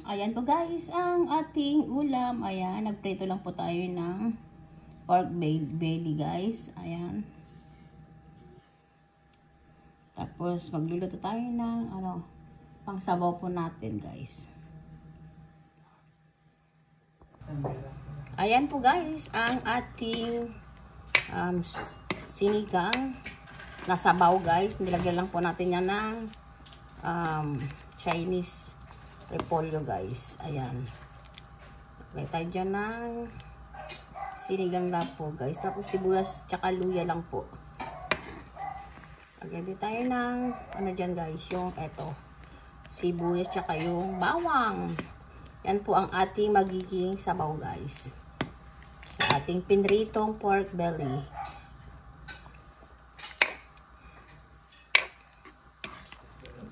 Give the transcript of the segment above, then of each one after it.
Ayan po guys, ang ating ulam. Ayan, nagprito lang po tayo ng pork belly guys. Ayan. Tapos magluluto tayo ng pangsabaw po natin guys. Ayan po guys, ang ating sinigang na sabaw guys. Nilagyan lang po natin yan ng Chinese repolyo guys. Ayan. Lagay tayo dyan ng sinigang lang po guys. Tapos sibuyas tsaka luya lang po. Lagyan din tayo ng dyan guys, yung sibuyas tsaka yung bawang. Yan po ang ating magiging sabaw guys. Sa ating pinritong pork belly.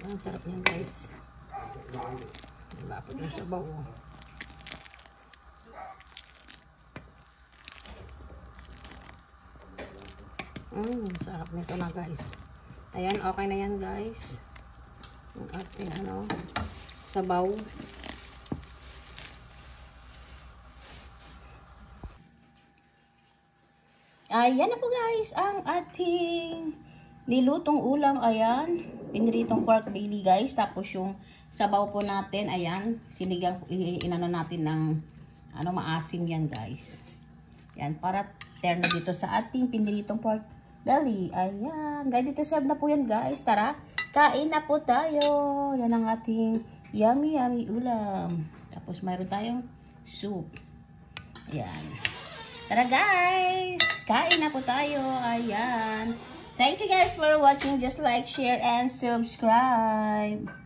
Ang sarap niyan guys. Diba po yung sabaw. Sarap nito na guys. Ayan, okay na yan guys. Yung ating sabaw. Ayan na po guys, ang ating nilutong ulam. Ayan, pinritong pork belly guys. Tapos yung sabaw po natin, ayan, sinigang, inano natin ng maasim yan guys. Yan, para terno dito sa ating pinritong pork belly. Ayan, ready to serve na po yan guys. Tara, kain na po tayo. Yan ang ating yummy ulam. Tapos mayroon tayong soup. Ayan. Tara guys, kain na po tayo. Ayan. Thank you guys for watching. Just like, share, and subscribe.